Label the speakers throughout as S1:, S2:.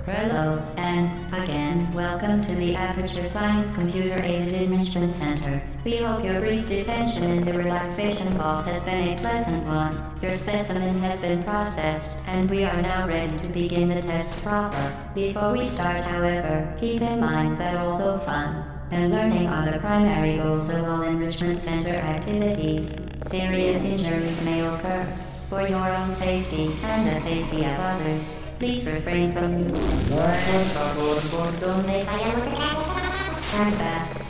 S1: Hello, and again, welcome to the Aperture Science Computer-Aided Enrichment Center. We hope your brief detention in the relaxation vault has been a pleasant one. Your specimen has been processed, and we are now ready to begin the test proper. Before we start, however, keep in mind that although fun and learning are the primary goals of all Enrichment Center activities, serious injuries may occur. For your own safety and the safety of others, please refrain from stand back.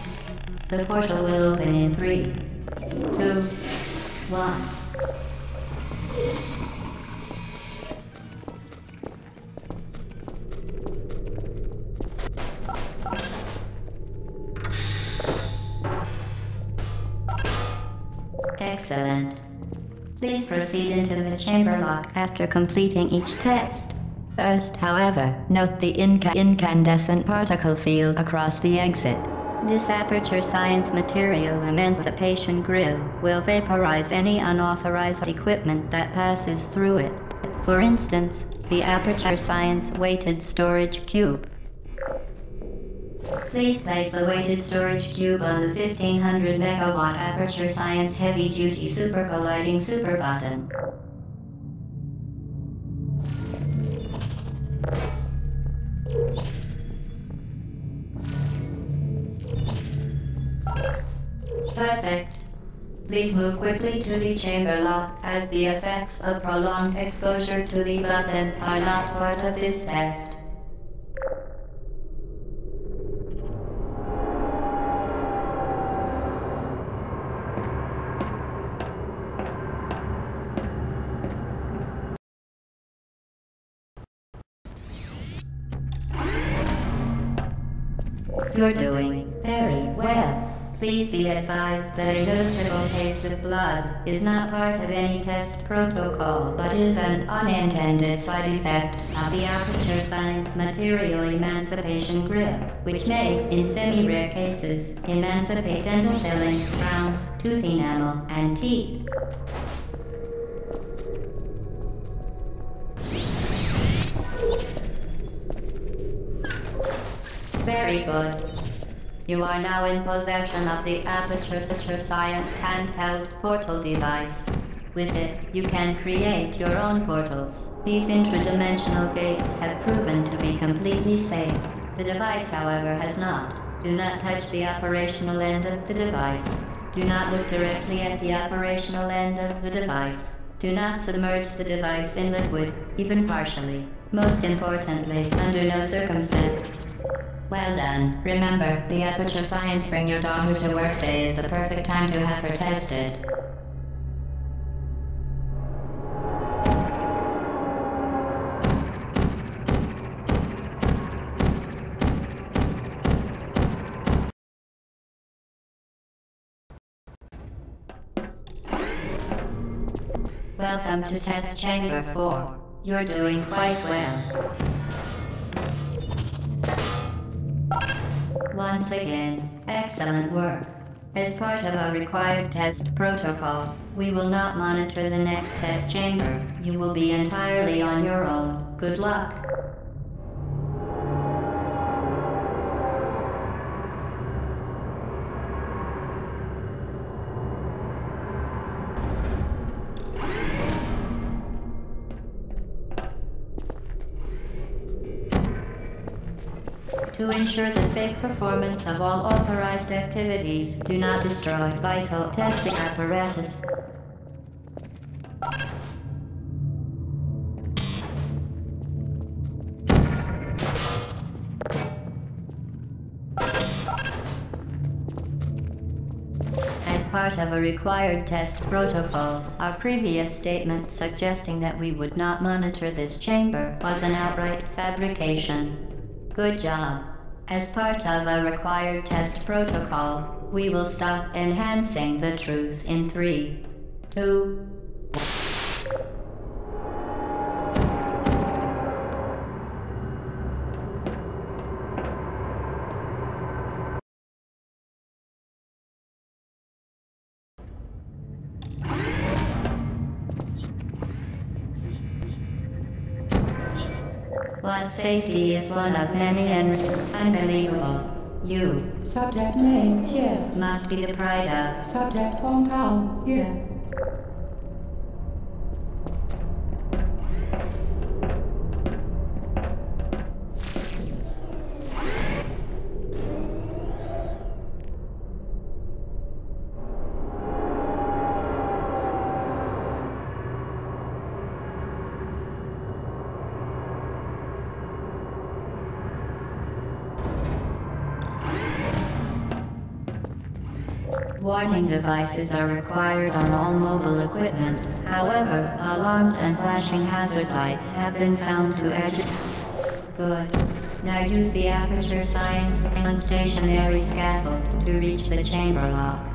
S1: The portal will open in 3, 2, 1. Excellent. Please proceed into the chamber lock after completing each test. First, however, note the incandescent particle field across the exit. This Aperture Science Material Emancipation Grill will vaporize any unauthorized equipment that passes through it. For instance, the Aperture Science Weighted Storage Cube. Please place the weighted storage cube on the 1500 megawatt Aperture Science Heavy Duty Super Colliding Super Button. Perfect. Please move quickly to the chamber lock, as the effects of prolonged exposure to the button are not part of this test. You're doing very well. Please be advised that a noticeable taste of blood is not part of any test protocol, but is an unintended side effect of the Aperture Science Material Emancipation Grill, which may, in semi-rare cases, emancipate dental fillings, crowns, tooth enamel, and teeth. Very good. You are now in possession of the Aperture Science handheld portal device. With it, you can create your own portals. These intradimensional gates have proven to be completely safe. The device, however, has not. Do not touch the operational end of the device. Do not look directly at the operational end of the device. Do not submerge the device in liquid, even partially. Most importantly, under no circumstance. Well done. Remember, the Aperture Science Bring Your Daughter to Work Day is the perfect time to have her tested. Welcome to Test Chamber 4. You're doing quite well. Once again, excellent work. As part of our required test protocol, we will not monitor the next test chamber. You will be entirely on your own. Good luck. To ensure the safe performance of all authorized activities, do not destroy vital testing apparatus. As part of a required test protocol, our previous statement suggesting that we would not monitor this chamber was an outright fabrication. Good job. As part of a required test protocol, we will stop enhancing the truth in 3, 2, What safety is one of many and unbelievable. You
S2: Subject name here.
S1: must be the pride of.
S2: Subject hometown here.
S1: Warning devices are required on all mobile equipment. However, alarms and flashing hazard lights have been found to agitate. Good. Now use the Aperture Science and stationary scaffold to reach the chamber lock.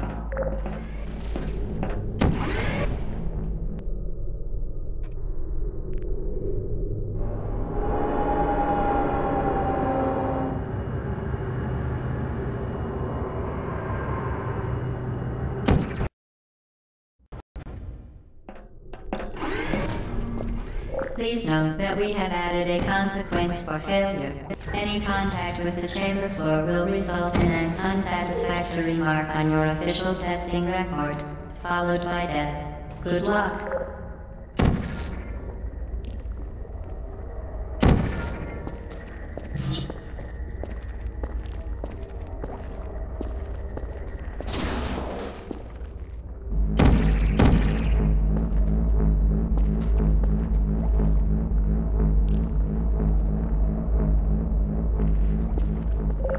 S1: Please note that we have added a consequence for failure. Any contact with the chamber floor will result in an unsatisfactory mark on your official testing record, followed by death. Good luck.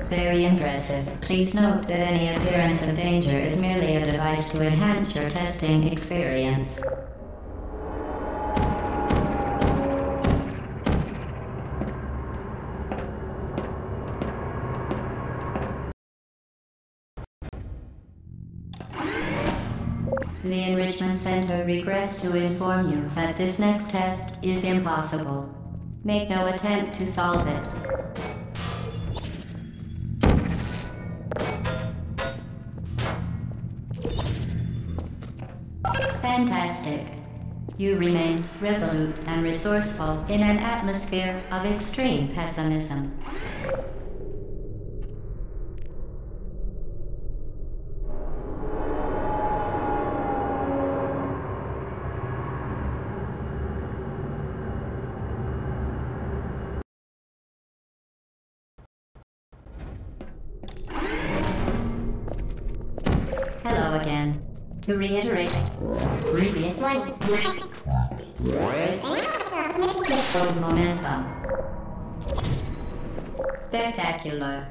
S1: Very impressive. Please note that any appearance of danger is merely a device to enhance your testing experience. The Enrichment Center regrets to inform you that this next test is impossible. Make no attempt to solve it. Fantastic. You remain resolute and resourceful in an atmosphere of extreme pessimism. Hello again. To reiterate, previous one. Momentum. Spectacular.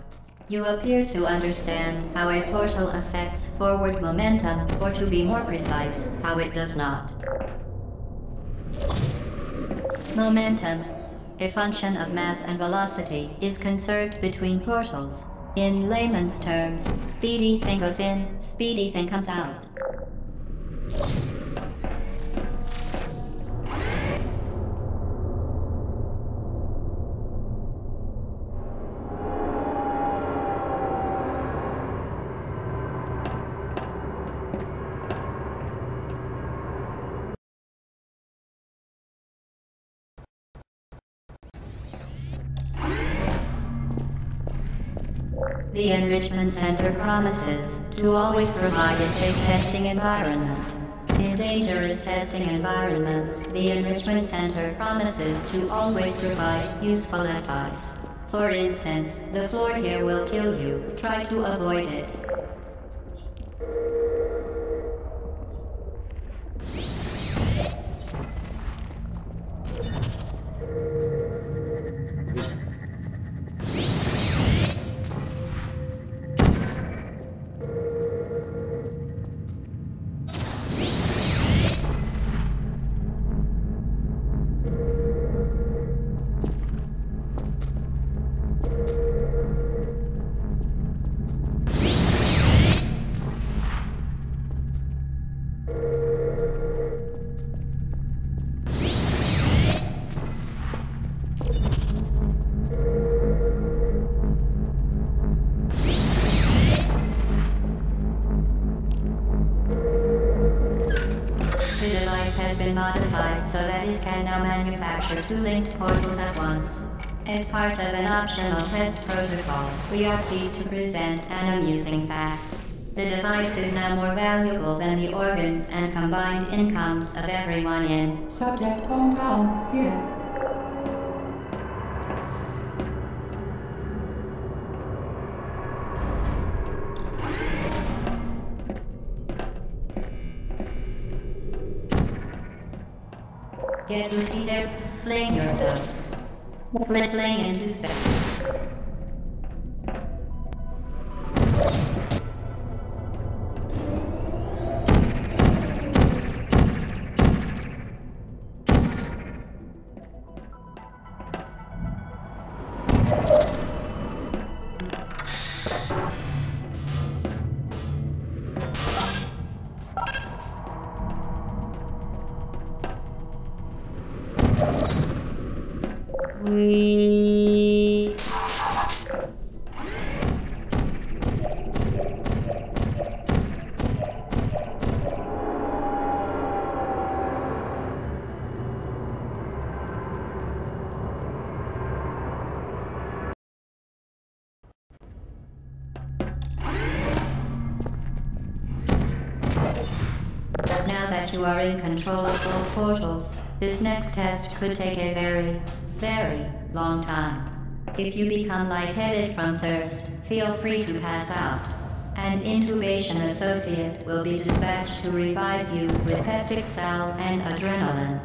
S1: You appear to understand how a portal affects forward momentum, or to be more precise, how it does not. Momentum, a function of mass and velocity, is conserved between portals. In layman's terms, speedy thing goes in, speedy thing comes out. The Enrichment Center promises to always provide a safe testing environment. In dangerous testing environments, the Enrichment Center promises to always provide useful advice. For instance, the floor here will kill you. Try to avoid it. Modified so that it can now manufacture two linked portals at once. As part of an optional test protocol, we are pleased to present an amusing fact. The device is now more valuable than the organs and combined incomes of everyone in
S2: Subject hometown here.
S1: Get repeated, fling yourself. Fling into space. We... Now that you are in control of both portals, this next test could take a very, very long time. If you become lightheaded from thirst, feel free to pass out. An intubation associate will be dispatched to revive you with peptic salve and adrenaline.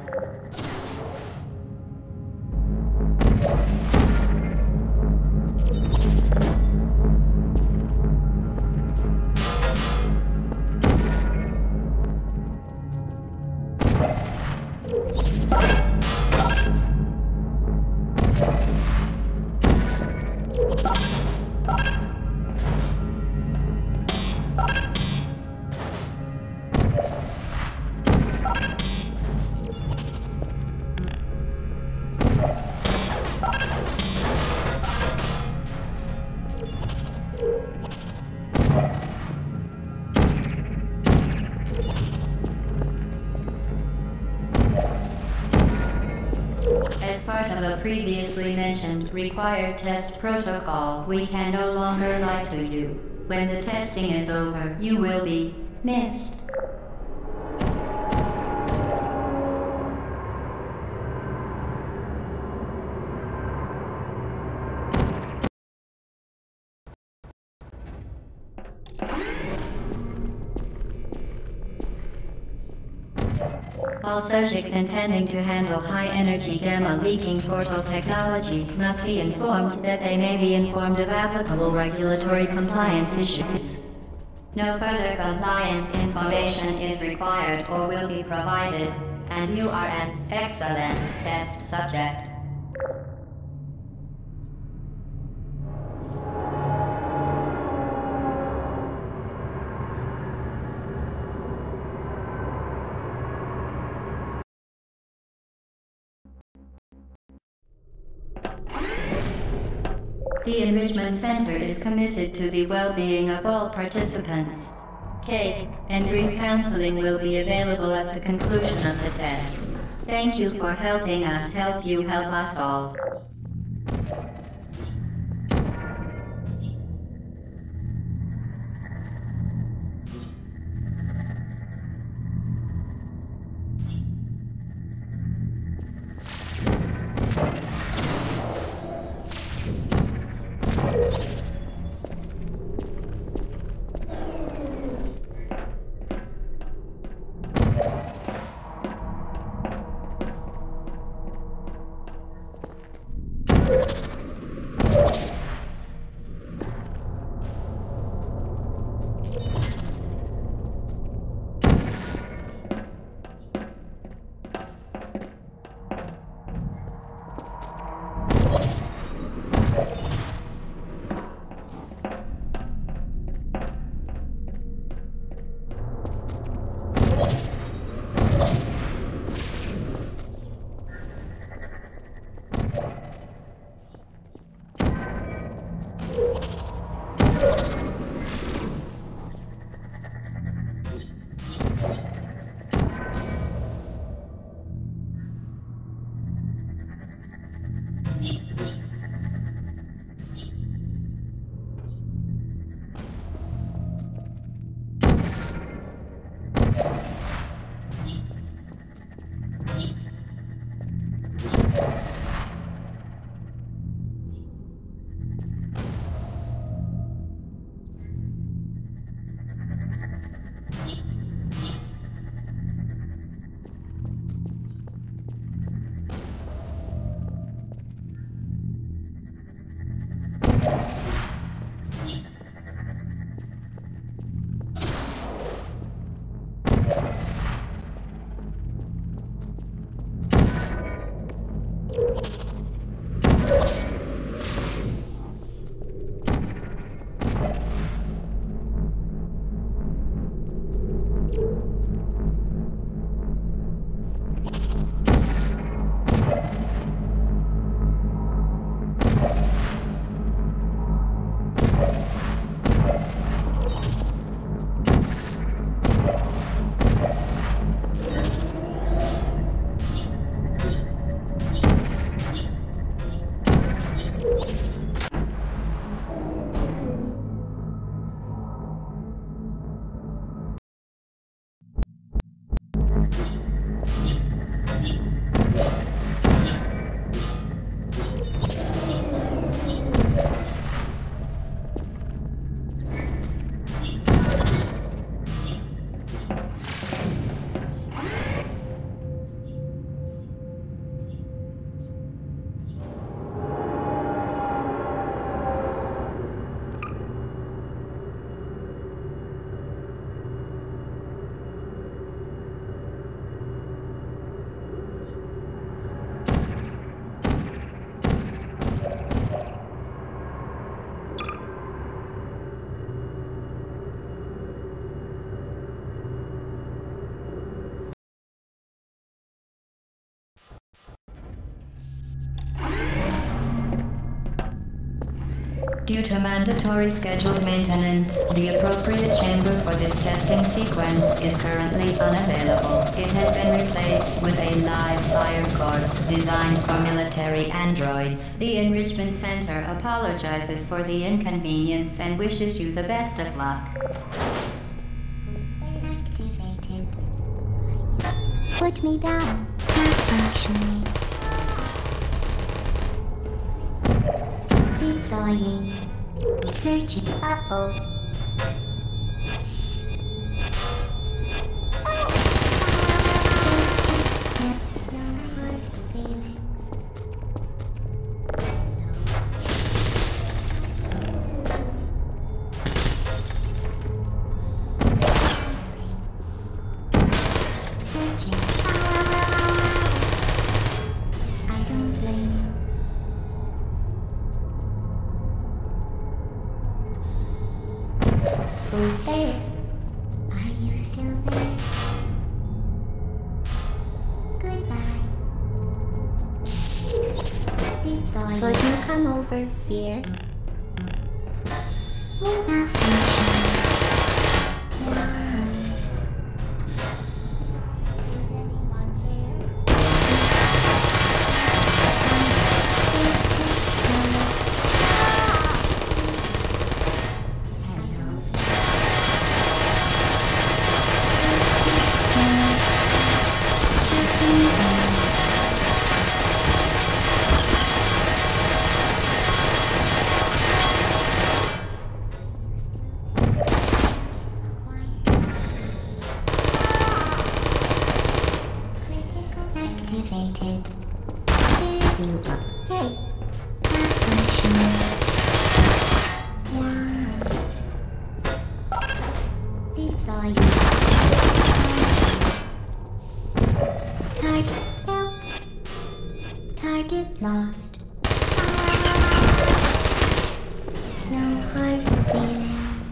S1: As part of a previously mentioned required test protocol, we can no longer lie to you. When the testing is over, you will be missed. All subjects intending to handle high-energy gamma-leaking portal technology must be informed that they may be informed of applicable regulatory compliance issues. No further compliance information is required or will be provided, and you are an excellent test subject. The Enrichment Center is committed to the well-being of all participants. Cake and drink counseling will be available at the conclusion of the test. Thank you for helping us help you help us all. Due to mandatory scheduled maintenance, the appropriate chamber for this testing sequence is currently unavailable. It has been replaced with a live fire course designed for military androids. The Enrichment Center apologizes for the inconvenience and wishes you the best of luck.
S3: Activated. Put me down. Not functioning. Deploying. Searching. Uh-oh. Who's there? Are you still there? Goodbye. Deploy. Could you come over here? Malfunction. Is anyone there? Activated. There you are. Hey. Malfunction. One. Deploy. Target. Help. Target lost. No hard feelings.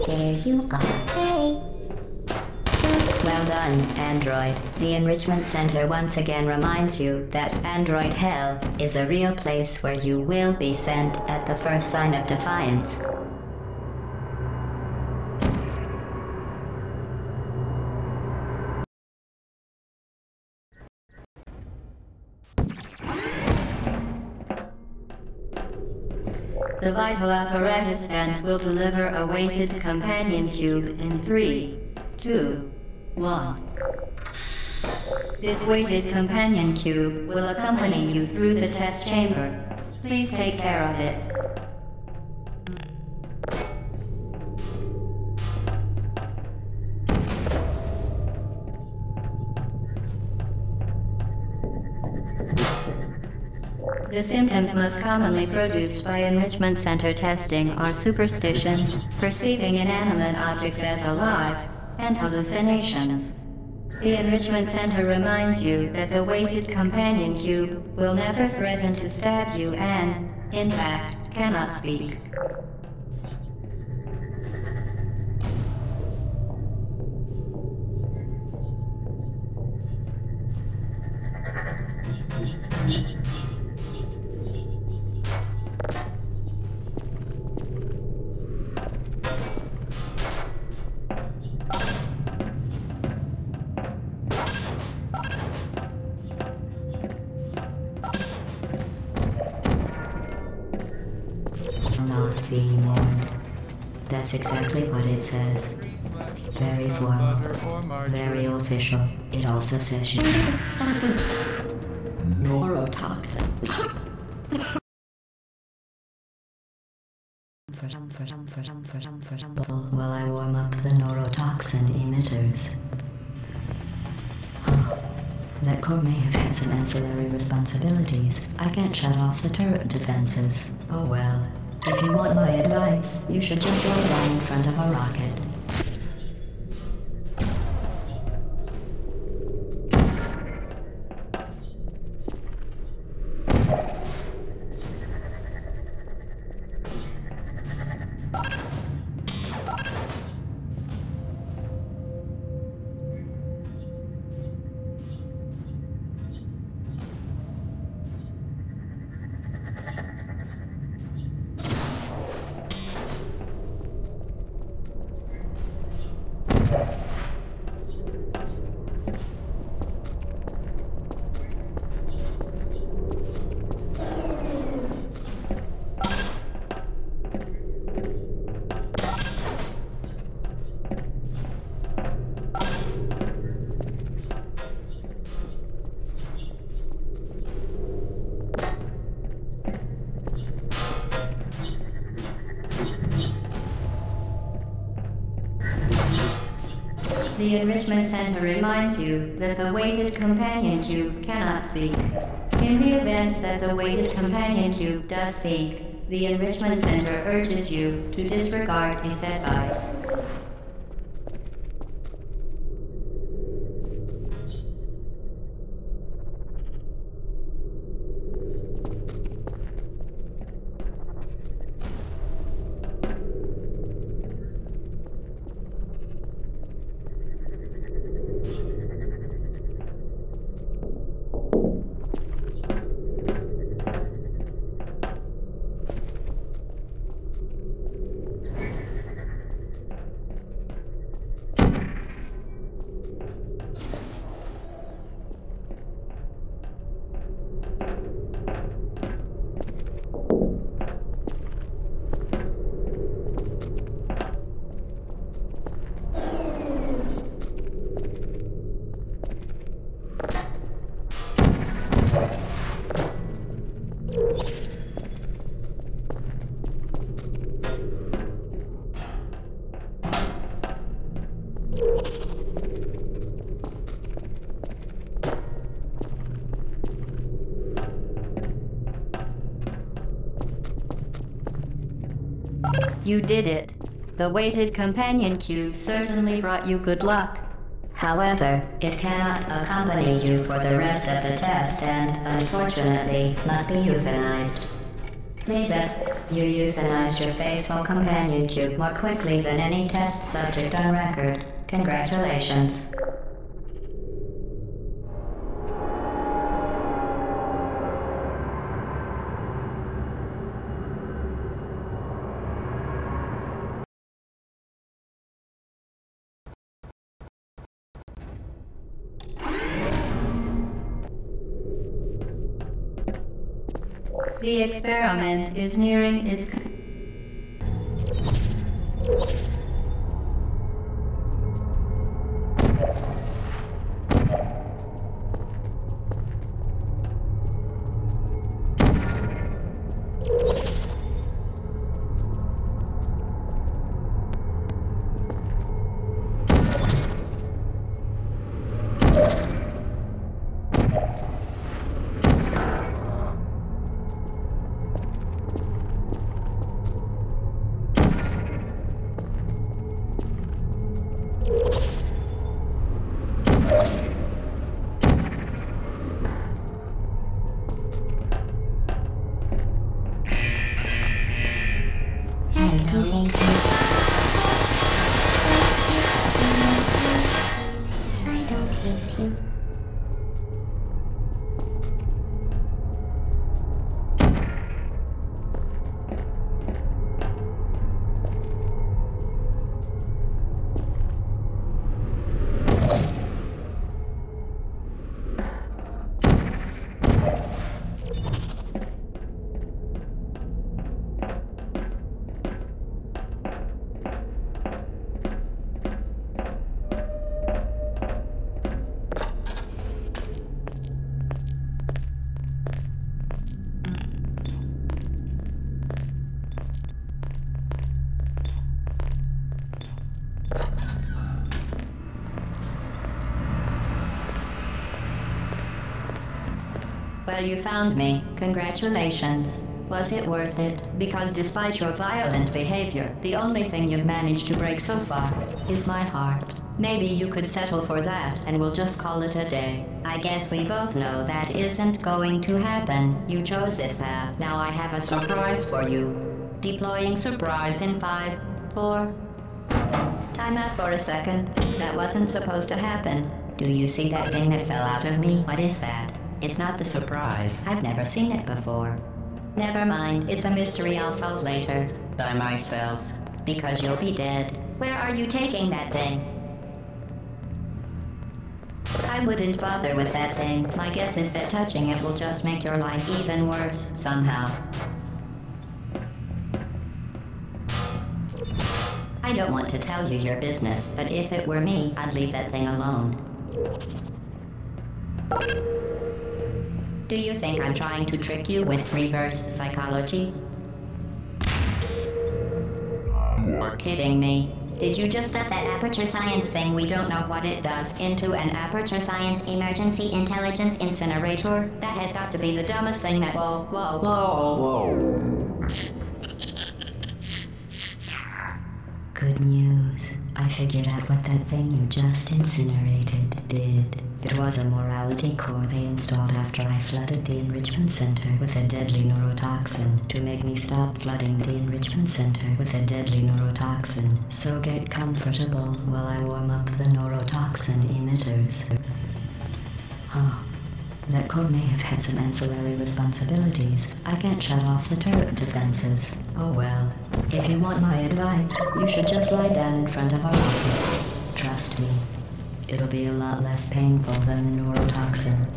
S3: There you are. Hey.
S1: Well done, Android. The Enrichment Center once again reminds you that Android Hell is a real place where you will be sent at the first sign of defiance. The vital apparatus vent will deliver a weighted companion cube in 3, 2, 1. This weighted companion cube will accompany you through the test chamber. Please take care of it. The symptoms most commonly produced by Enrichment Center testing are superstition, perceiving inanimate objects as alive, and hallucinations. The Enrichment Center reminds you that the weighted companion cube will never threaten to stab you and, in fact, cannot speak. Not being warned. That's exactly what it says. Very formal. Very official. It also says you... Neurotoxin. While I warm up the neurotoxin emitters. That core may have had some ancillary responsibilities. I can't shut off the turret defenses. Oh well. If you want my advice, you should just lie down in front of a rocket. The Enrichment Center reminds you that the weighted companion cube cannot speak. In the event that the weighted companion cube does speak, the Enrichment Center urges you to disregard its advice. You did it. The weighted companion cube certainly brought you good luck. However, it cannot accompany you for the rest of the test and, unfortunately, must be euthanized. Please, you euthanized your faithful companion cube more quickly than any test subject on record. Congratulations. The experiment is nearing its Well, you found me. Congratulations. Was it worth it? Because despite your violent behavior, the only thing you've managed to break so far is my heart. Maybe you could settle for that, and we'll just call it a day. I guess we both know that isn't going to happen. You chose this path. Now I have a surprise for you. Deploying surprise in 5, 4... Time out for a second. That wasn't supposed to happen. Do you see that thing that fell out of me? What is that? It's not the surprise. I've never seen it before. Never mind, it's a mystery I'll solve later. By myself. Because you'll be dead. Where are you taking that thing? I wouldn't bother with that thing. My guess is that touching it will just make your life even worse, somehow. I don't want to tell you your business, but if it were me, I'd leave that thing alone. Do you think I'm trying to trick you with reverse psychology? You're kidding me. Did you just set that Aperture Science thing, we don't know what it does, into an Aperture Science
S3: Emergency Intelligence
S1: incinerator? That has got to be the dumbest thing that. Whoa. Good news. I figured out what that thing you just incinerated did. It was a morality core they installed after I flooded the enrichment center with a deadly neurotoxin to make me stop flooding the enrichment center with a deadly neurotoxin. So get comfortable while I warm up the neurotoxin emitters. Huh. That core may have had some ancillary responsibilities. I can't shut off the turret defenses. Oh well. If you want my advice, you should just lie down in front of a rocket. Trust me. It'll be a lot less painful than the neurotoxin.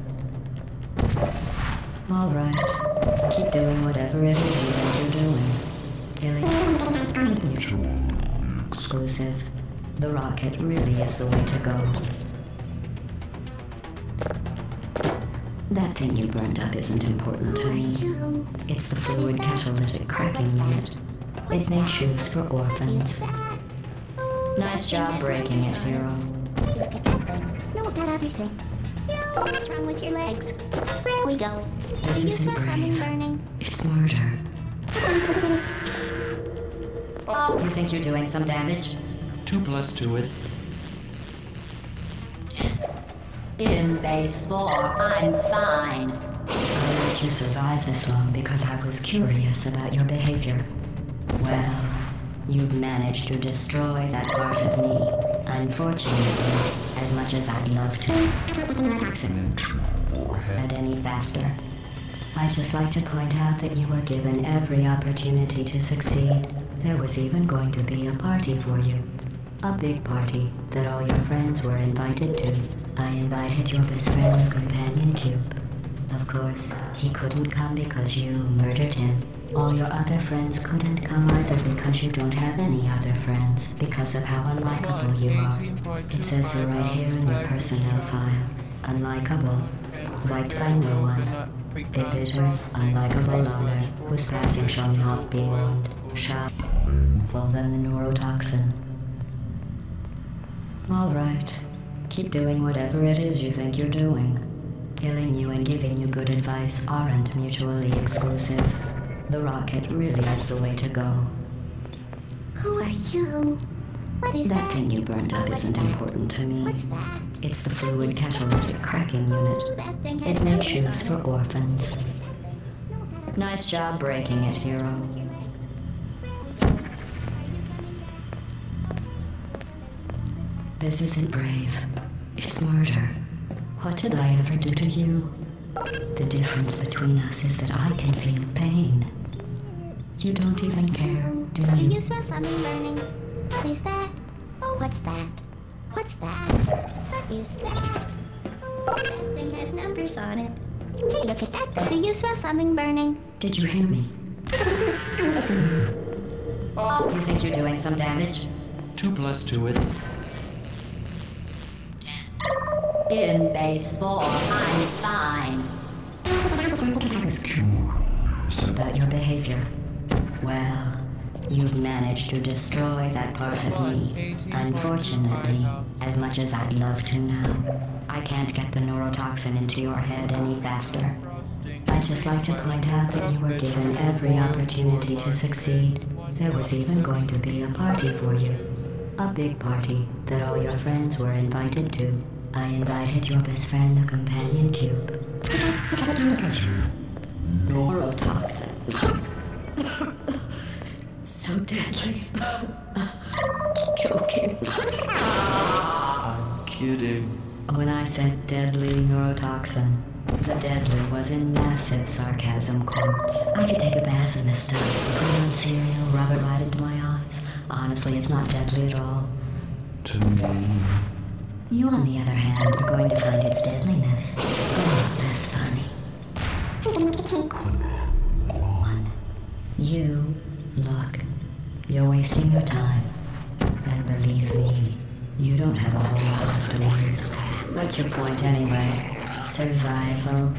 S1: Alright. Keep doing whatever it is you think you're doing. Mutual. Exclusive. The rocket really is the way to go. That thing you burned up isn't important to me. It's the fluid catalytic cracking unit. It makes shoes for orphans. Nice job breaking it, hero.
S3: Look at that thing. No, that other thing. What's wrong with your legs? There we go.
S1: This isn't brave.
S3: Burning.
S1: It's murder. Oh, you think you're doing some damage?
S4: 2 + 2 is...
S1: In base 4, I'm fine. I let you survive this long because I was curious about your behavior. Well, you've managed to destroy that part of me. Unfortunately, as much as I'd love to, head any faster. I'd just like to point out that you were given every opportunity to succeed. There was even going to be a party for you. A big party that all your friends were invited to. I invited your best friend, the Companion Cube. Of course, he couldn't come because you murdered him. All your other friends couldn't come either because you don't have any other friends, because of how unlikable you are. It says so right here in your personnel file. Unlikable. Liked by no one. A bitter, unlikable loner whose passing shall not be mourned. Shall fall than the neurotoxin. Alright. Keep doing whatever it is you think you're doing. Killing you and giving you good advice aren't mutually exclusive. The rocket really is the way to go.
S3: Who are you? What is
S1: that thing you burned up isn't important to me.
S3: What's that?
S1: It's the fluid catalytic cracking unit. It makes shoes for orphans. Nice job breaking it, hero. This isn't brave. It's murder. What did I ever do to you? The difference between us is that I can feel pain. You don't even care, do
S3: Do
S1: you?
S3: you smell something burning? What is that? Oh, what's that? What's that? What is that? Oh, that thing has numbers on it. Hey, look at that. Do you smell something burning?
S1: Did you hear me? Oh, you think you're doing some damage?
S4: 2 + 2 is...
S1: In base 4, I'm fine. About your behavior. Well, you've managed to destroy that part of me. Unfortunately, as much as I'd love to now, I can't get the neurotoxin into your head any faster. I'd just like to point out that you were given every opportunity to succeed. There was even going to be a party for you. A big party that all your friends were invited to. I invited your best friend, the Companion Cube. Neurotoxin. So deadly. Joking.
S4: I'm kidding.
S1: When I said deadly neurotoxin, the deadly was in massive sarcasm quotes. I could take a bath in this stuff, put it on cereal, rub it right into my eyes. Honestly, it's not deadly at all.
S4: To me...
S1: You, on the other hand, are going to find its deadliness a lot less funny. One. You, look, you're wasting your time. And believe me, you don't have a whole lot left to lose. What's your point anyway? Survival?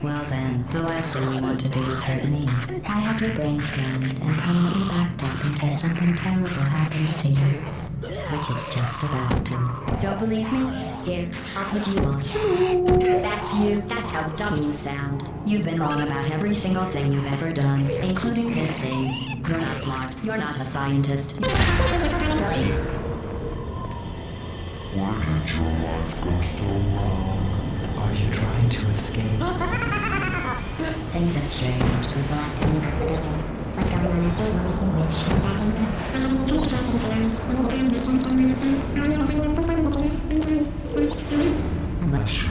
S1: Well then, the last thing you want to do is hurt me. I have your brain scanned and permanently backed up in case something terrible happens to you.
S5: but it's just about to. Don't believe me? Here, I'll put you on. That's you. That's how dumb you sound. You've been wrong about every single thing you've ever done, including this thing. You're not smart. You're not a scientist.
S6: Why did your life go so wrong?
S4: Are you trying to escape?
S5: Things have changed since the last time you got the devil. What's going on up there? We're making wish. Is that in there? I have no interference.
S6: Unless you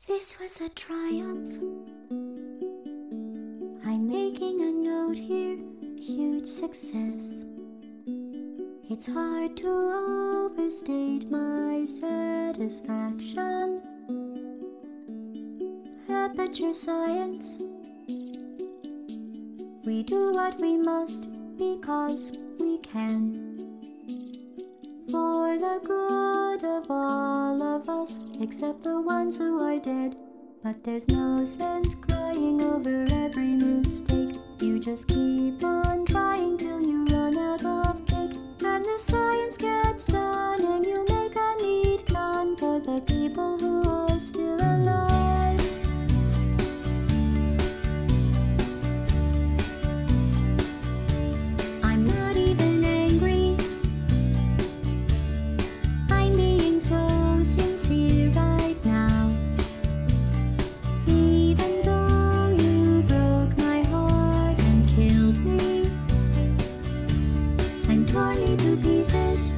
S3: This was a triumph. I'm making a note here, huge success. It's hard to overstate my satisfaction. Aperture Science. We do what we must because we can. For the good of all of us, except the ones who are dead. But there's no sense crying over every mistake. You just keep on trying till you run out of cake. And the science gets done and you make a neat plan for the people who are still alive. I'm not even angry. I'm being so sincere right now. Even though you broke my heart and killed me and tore me to pieces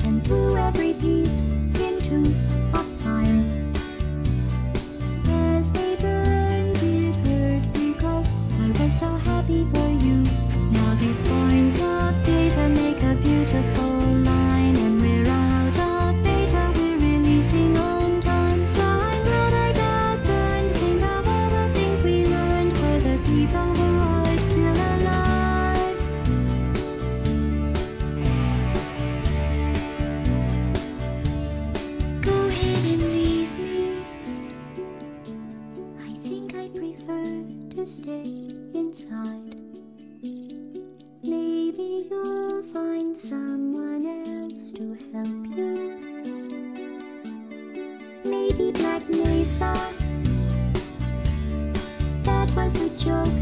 S3: and threw every piece into a fire. As they burned, it hurt because I was so happy for you. Now these points of data make a beautiful line, and we're out of data, we're releasing on time. So I'm glad I got burned. Think of all the things we learned for the people who are still alive. Go ahead and leave me. I think I prefer to stay inside. Maybe you'll find someone else to help you. Maybe Black Mesa. That was a joke.